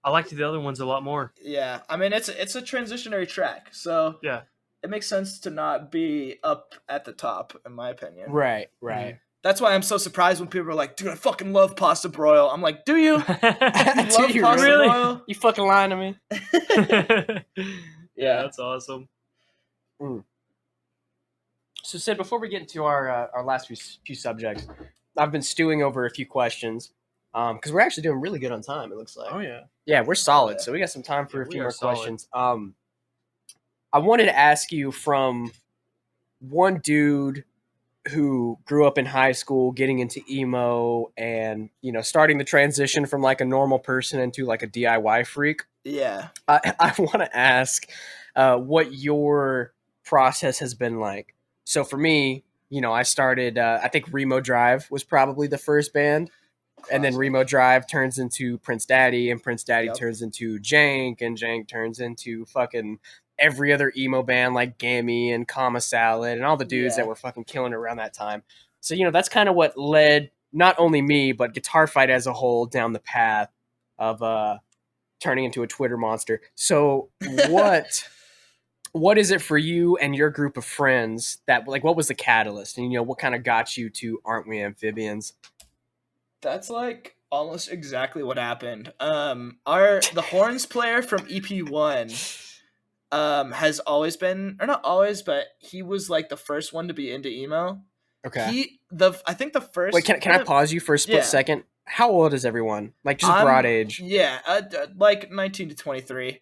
liked the other ones a lot more. Yeah, I mean it's a transitionary track, so Yeah. it makes sense to not be up at the top, in my opinion. Right, right. That's why I'm so surprised when people are like, "Dude, I fucking love pasta broil." I'm like, "Do you? You Do love you pasta really? broil?" You fucking lying to me? Yeah, that's awesome. So, Sid, before we get into our last few subjects, I've been stewing over a few questions because we're actually doing really good on time. It looks like. Oh yeah. Yeah, we're solid. yeah. So we got some time for Yeah, a we few are more solid. questions. I wanted to ask you from one dude who grew up in high school, getting into emo, and starting the transition from like a normal person into like a DIY freak. Yeah. I want to ask what your process has been like. So for me, I started. I think Remo Drive was probably the first band. And then Classic. Remo Drive turns into Prince Daddy, and Prince Daddy Yep. turns into Jank, and Jank turns into fucking every other emo band like Gammy and Kama Salad and all the dudes Yeah. that were fucking killing it around that time. So, that's kind of what led not only me, but Guitar Fight as a whole down the path of turning into a Twitter monster. So what is it for you and your group of friends that, like, what was the catalyst? And, what kind of got you to Aren't We Amphibians? That's like almost exactly what happened. The horns player from EP1 has always been, or not always, but he was like the first one to be into emo. Okay. I think the first. Wait, can I pause you for a split Yeah. second? How old is everyone? Like, just broad age. Yeah, like 19 to 23.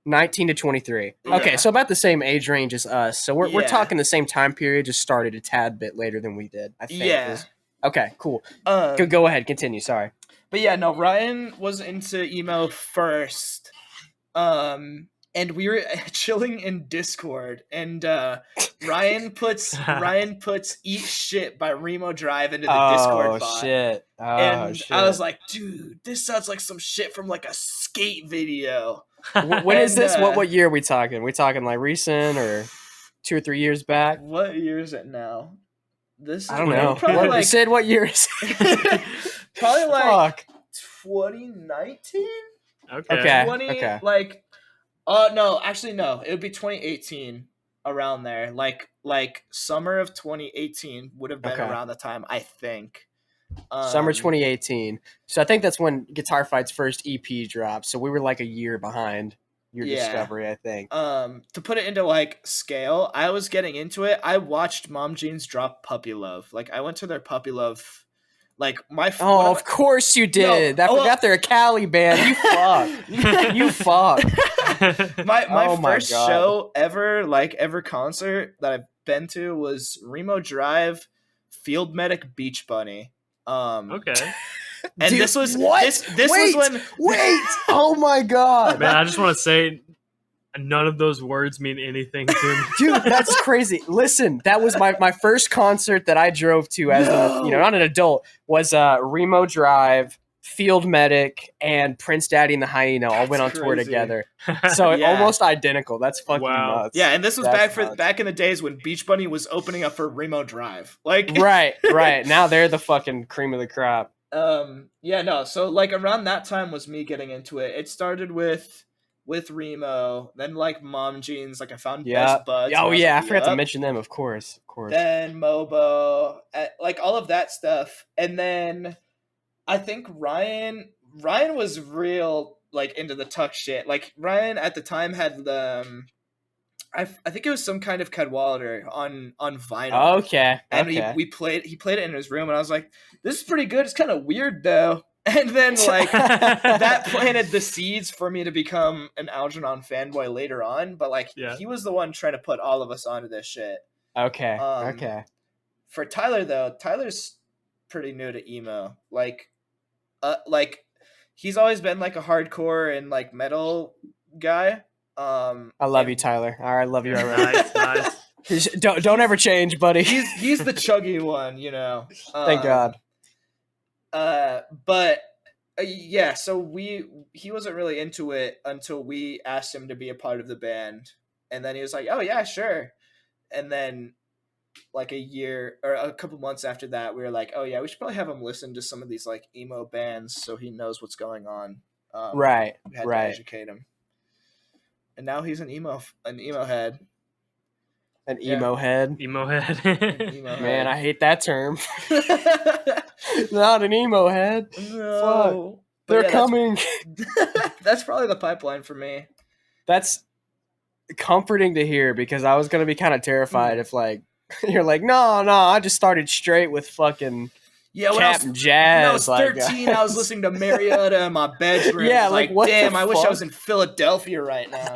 19 to 23. Yeah. Okay, so about the same age range as us. So we're Yeah. talking the same time period, just started a tad bit later than we did, I think. Yeah. Okay, cool. Um, Go ahead, continue, sorry. But yeah, no, Ryan was into emo first. And we were chilling in Discord, and Ryan puts "Eat Shit" by Remo Drive into the Discord bot. Shit. And shit. I was like, dude, this sounds like some shit from like a skate video. When is and, this? What year are we talking? We talking like recent or 2 or 3 years back? What year is it now? This is I don't know. Probably like Sid, what year is it? probably like Fuck. 2019. Okay. 20 okay. like no, actually no, it would be 2018, around there. Like summer of 2018 would have been Okay. around the time, I think. Summer 2018. So I think that's when Guitar Fight's first EP dropped. So we were like a year behind your discovery, I think. To put it into like scale, I was getting into it. I watched Mom Jeans drop Puppy Love. Like I went to their Puppy Love. Like my Oh, of course you did. I forgot they're a Cali band. You fuck. You fuck. my Oh my first God. show ever concert that I've been to was Remo Drive, Field Medic, Beach Bunny. Okay. And Dude, this was what? this Wait, was when Wait! Oh my God. Man, I just want to say none of those words mean anything to me. Dude, that's crazy. Listen, that was my first concert that I drove to as not an adult, was Remo Drive, Field Medic, and Prince Daddy and the Hyena all went on tour crazy. together. So Yeah. almost identical. That's fucking Wow. nuts. Yeah, and this was That's back nuts. back in the days when Beach Bunny was opening up for Remo Drive. Like Right. Now they're the fucking cream of the crop. yeah, no, so like around that time was me getting into it. It started with Remo, then like Mom Jeans, like I found Best Buds. Oh and yeah, was I forgot to yup. mention them, of course. Then Mobo, like all of that stuff. And then I think Ryan was real like into the tuck shit. Like Ryan at the time had the I think it was some kind of Cadwallader on vinyl. Okay. And he played it in his room, and I was like, this is pretty good. It's kind of weird though. And then like that planted the seeds for me to become an Algernon fanboy later on. But like he was the one trying to put all of us onto this shit. Okay. For Tyler though, Tyler's pretty new to emo. Like he's always been like a hardcore and like metal guy. I love you, Tyler. All right, I love you Yeah, already. nice. Don't ever change, buddy. He's the chuggy one, Thank God. But yeah, so he wasn't really into it until we asked him to be a part of the band, and then he was like, "Oh yeah, sure." And then like a year or a couple months after that, we were like, "Oh yeah, we should probably have him listen to some of these like emo bands so he knows what's going on." Right. We had to educate him, and now he's an emo head. An emo head. Emo head. Man, I hate that term. Not an emo head. No, They're coming. That's probably the pipeline for me. That's comforting to hear because I was gonna be kind of terrified if like you're like, no, I just started straight with fucking Captain Jazz. When I was 13, I was listening to Mariota in my bedroom. Yeah, like what? Damn, I wish I fuck? was in Philadelphia right now.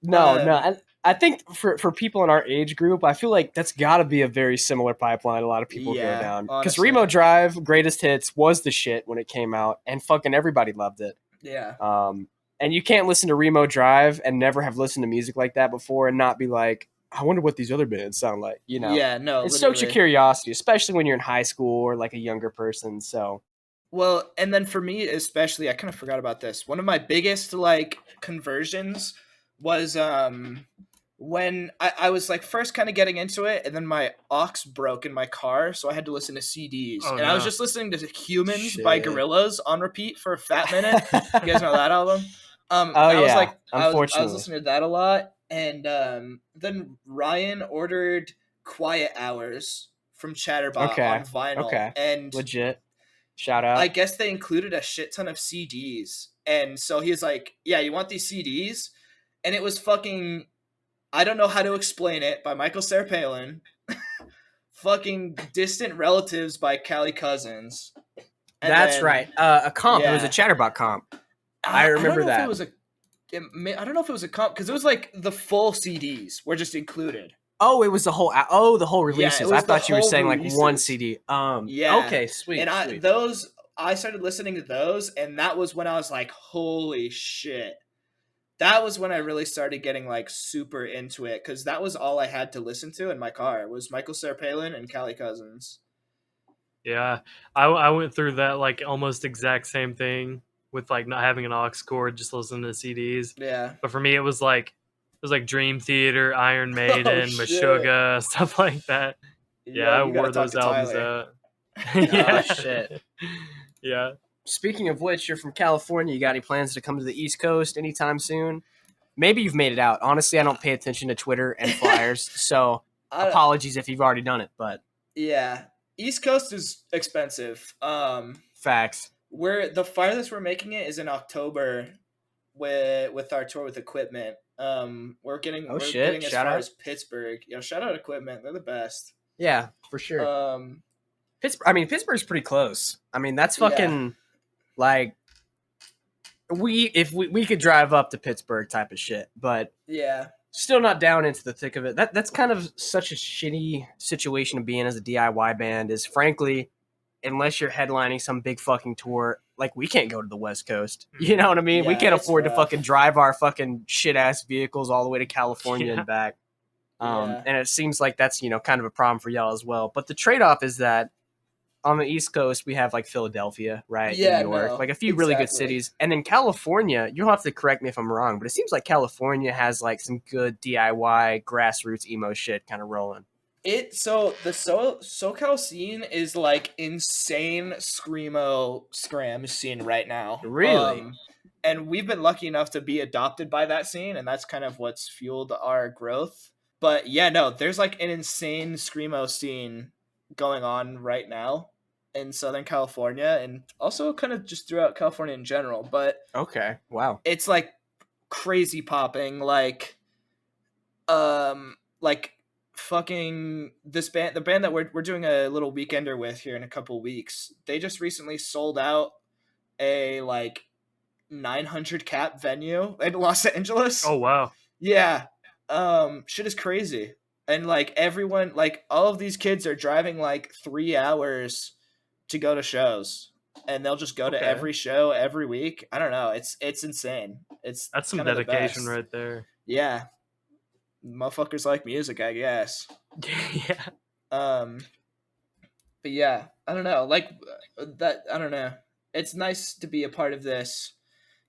No. I think for people in our age group, I feel like that's got to be a very similar pipeline. A lot of people go down because Remo Drive, Greatest Hits was the shit when it came out, and fucking everybody loved it. Yeah. And you can't listen to Remo Drive and never have listened to music like that before and not be like, I wonder what these other bands sound like. Yeah, no. It stokes your curiosity, especially when you're in high school or like a younger person. So. Well, and then for me especially, I kind of forgot about this. One of my biggest like conversions was when I was like first kind of getting into it, and then my aux broke in my car, so I had to listen to CDs. I was just listening to Humans by Gorillaz on repeat for a fat minute. You guys know that album? I was listening to that a lot, and then Ryan ordered Quiet Hours from Chatterbot on vinyl. Okay. And legit. Shout out. I guess they included a shit ton of CDs. And so he's like, yeah, you want these CDs? And it was fucking, I don't know how to explain it, by Michael Sarah fucking Distant Relatives by Callie Cousins. And that's right. A comp. Yeah. It was a Chatterbot comp. I remember that. I don't know if it was a comp, because it was like the full CDs were just included. Oh, it was the whole. The whole releases. Yeah, I thought you were saying releases. Like one CD. Yeah. Okay, sweet. And sweet. I started listening to those, and that was when I was like, holy shit. That was when I really started getting like super into it, because that was all I had to listen to in my car was Michael Sarah and Callie Cousins. Yeah, I went through that like almost exact same thing with like not having an aux cord, just listening to CDs. Yeah. But for me, it was like Dream Theater, Iron Maiden, Meshuggah, stuff like that. Yeah, I wore those albums out. Yeah, shit. Yeah. Speaking of which, you're from California. You got any plans to come to the East Coast anytime soon? Maybe you've made it out. Honestly, I don't pay attention to Twitter and flyers, so apologies if you've already done it. But yeah, East Coast is expensive. Facts. The farthest we're making it is in October with our tour with Equipment. We're getting as far as Pittsburgh. Shout out Equipment. They're the best. Yeah, for sure. Pittsburgh's pretty close. I mean, that's fucking like if we could drive up to Pittsburgh type of shit, but yeah, still not down into the thick of it. That's kind of such a shitty situation to be in as a DIY band. Is frankly, unless you're headlining some big fucking tour, like we can't go to the West Coast. You know what I mean? Yeah, we can't afford to fucking drive our fucking shit ass vehicles all the way to California and back. And it seems like that's kind of a problem for y'all as well. But the trade off is that on the East Coast, we have like Philadelphia, right? Yeah, New York, like a few really good cities. And then California, you'll have to correct me if I'm wrong, but it seems like California has like some good DIY grassroots emo shit kind of rolling. The SoCal scene is like insane scram scene right now. Really? And we've been lucky enough to be adopted by that scene, and that's kind of what's fueled our growth. But yeah, no, there's like an insane screamo scene going on right now in Southern California, and also kind of just throughout California in general. But okay, wow, it's like crazy popping, like fucking this band, the band that we're doing a little weekender with here in a couple weeks. They just recently sold out a like 900 cap venue in Los Angeles. Oh wow, yeah, shit is crazy. And like everyone, like all of these kids are driving like 3 hours to go to shows. and they'll just go to Okay. every show every week. I don't know. It's insane. That's some kinda the dedication best. right there. Yeah, motherfuckers like music, I guess. Yeah. But yeah, I don't know. Like that, I don't know. It's nice to be a part of this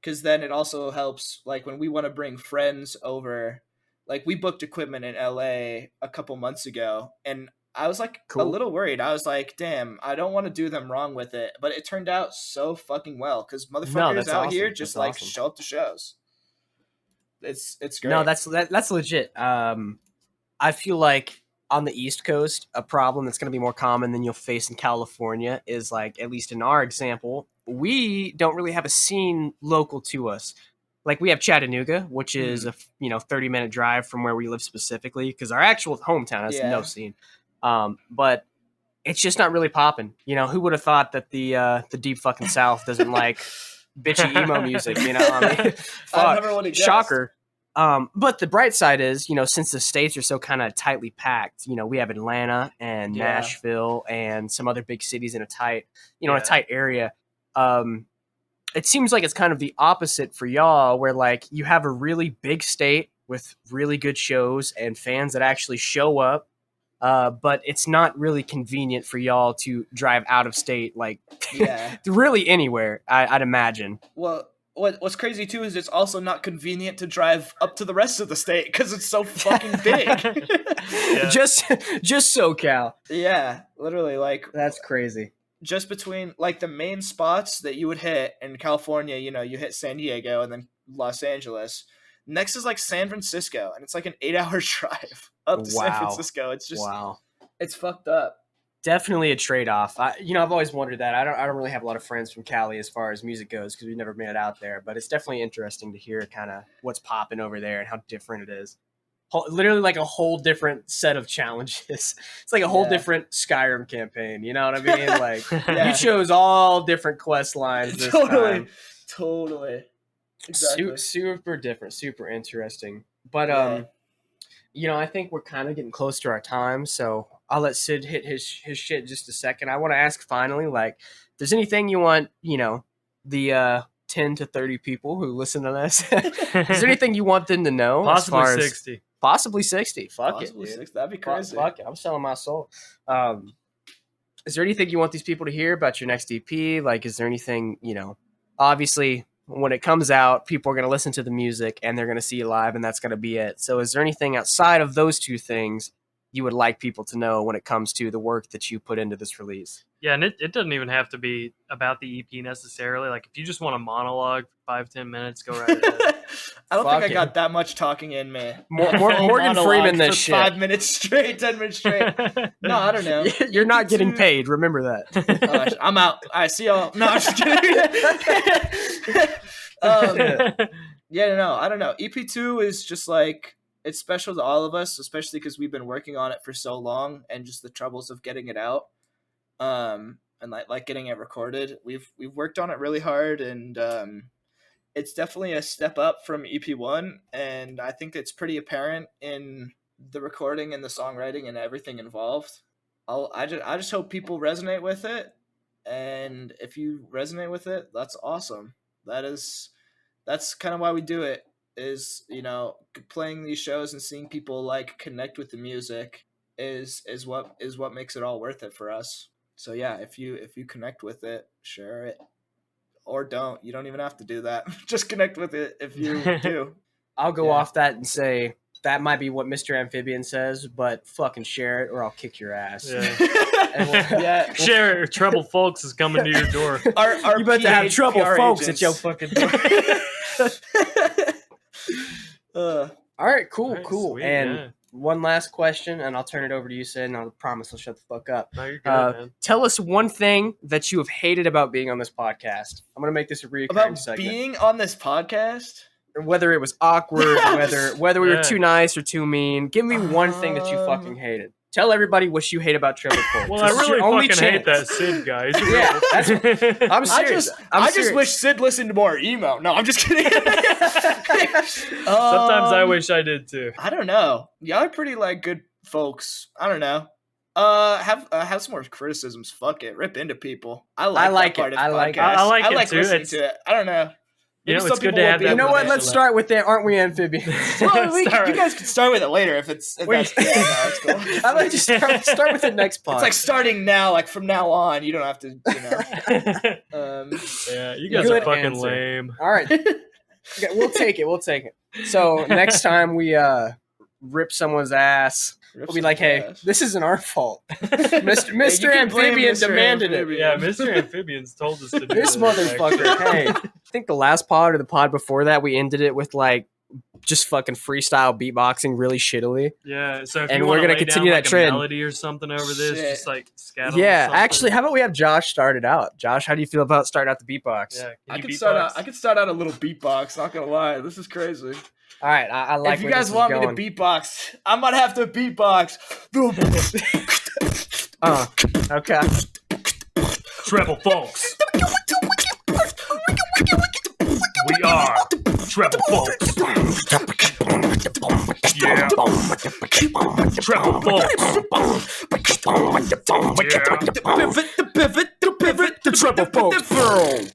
because then it also helps. Like when we want to bring friends over, like we booked equipment in LA a couple months ago, and I was like a Cool. little worried. I was like, damn, I don't want to do them wrong with it, but it turned out so fucking well because motherfuckers that's out here awesome. just That's like awesome. show up to shows. It's great. No, that's legit. I feel like on the East Coast, a problem that's going to be more common than you'll face in California is like, at least in our example, we don't really have a scene local to us. Like we have Chattanooga, which is a 30-minute drive from where we live specifically, because our actual hometown has no scene. But it's just not really popping. You know, who would have thought that the deep fucking South doesn't like bitchy emo music? You know, I mean, I never would have guessed. shocker. But the bright side is, since the states are so kind of tightly packed, we have Atlanta and Yeah. Nashville and some other big cities in a tight, in Yeah. a tight area. It seems like it's kind of the opposite for y'all, where like you have a really big state with really good shows and fans that actually show up. But it's not really convenient for y'all to drive out of state, like Yeah. really anywhere, I'd imagine. Well, what's crazy too is it's also not convenient to drive up to the rest of the state because it's so fucking big. Yeah. Just SoCal. Yeah, literally, like That's crazy. just between like the main spots that you would hit in California, you hit San Diego and then Los Angeles. Next is like San Francisco, and it's like an 8-hour drive up to San Wow. Francisco. It's just Wow. it's fucked up. Definitely a trade-off. I've always wondered that. I don't really have a lot of friends from Cali as far as music goes because we've never made it out there. But it's definitely interesting to hear kind of what's popping over there and how different it is. Literally like a whole different set of challenges. It's like a whole Yeah. different Skyrim campaign. You know what I mean? Like Yeah. you chose all different quest lines this time. Totally. Exactly. Super different, super interesting. But Yeah. I think we're kind of getting close to our time, so I'll let Sid hit his shit in just a second. I want to ask finally, like, if there's anything you want, the 10 to 30 people who listen to this, is there anything you want them to know? Possibly as far as, 60. Possibly 60. Fuck Possibly it, dude. 6. That'd be crazy. Fuck it. I'm selling my soul. Is there anything you want these people to hear about your next EP? Like, is there anything, obviously when it comes out, people are going to listen to the music and they're going to see you live, and that's going to be it. So is there anything outside of those two things you would like people to know when it comes to the work that you put into this release? Yeah, and it doesn't even have to be about the EP necessarily. Like, if you just want a monologue for 5-10 minutes, go right ahead. I don't Fuck think I it. got that much talking in me. Morgan Monologue Freeman this for shit. 5 minutes straight, 10 minutes straight. No, I don't know. You're not getting EP2 paid. Remember that. I'm out. I see y'all. No, I'm just kidding. Yeah, no, I don't know. EP2 is just like, it's special to all of us, especially because we've been working on it for so long, and just the troubles of getting it out, and like getting it recorded. We've worked on it really hard, and it's definitely a step up from EP1, and I think it's pretty apparent in the recording and the songwriting and everything involved. I just hope people resonate with it, and if you resonate with it, that's awesome. That's kind of why we do it, is playing these shows and seeing people like connect with the music is what makes it all worth it for us. So yeah, if you connect with it, share it, or don't. You don't even have to do that. Just connect with it if you do. I'll go Yeah. off that and say that might be what Mr. Amphibian says, but fucking share it or I'll kick your ass. Yeah. Yeah. Share it. Trebled folks is coming to your door. Our You better have trouble, PR folks, agents. at your fucking door. All right, cool, All right, cool. sweet, And yeah. one last question, and I'll turn it over to you, Sid, and I promise I'll shut the fuck up. No, you're good, man. Tell us one thing that you have hated about being on this podcast. I'm gonna make this a recurring About segment. being on this podcast. Whether it was awkward, whether we were Yeah. too nice or too mean. Give me one thing that you fucking hated. Tell everybody what you hate about Trebled Folks. Well, I This is your really only fucking hate chance. that Sid guy. He's a Yeah, real- I'm serious. I'm I just serious. wish Sid listened to more emo. No, I'm just kidding. Sometimes I Um, wish I did too. I don't know. Y'all are pretty like good folks. I don't know. Have some more criticisms. Fuck it, rip into people. I like that part of I like podcasts. it. I like it too. listening to it. I don't know. You Maybe know, some it's good people to won't have be that You know able what? to Let's handle start with that. Aren't we amphibians? Well, Start you with- guys can start with it later if that's cool. How about just start with the next part? It's like starting now, like from now on. You don't have to, Yeah, you guys Good are fucking answer. lame. All right. Okay, we'll take it. So next time we rip someone's ass, we'll be like, hey, this isn't our fault. Mr. Amphibian demanded it. Yeah, Mr. Amphibians told us to do This motherfucker. actually. Hey, I think the last pod or the pod before that, we ended it with like just fucking freestyle beatboxing really shittily. Yeah, so if And you we're wanna gonna lay continue down, that like, trend. a melody or something over this, Shit. just like scat on Yeah, something. actually, how about we have Josh start it out? Josh, how do you feel about starting out the beatbox? Yeah, can I you could beatbox? start out a little beatbox. Not gonna lie, this is crazy. All right, I like. If you where guys this is want me going. to beatbox, I might have to beatbox. Okay. Treble folks. We are Treble folks. Yeah. Treble folks. Yeah. The pivot, the treble folks.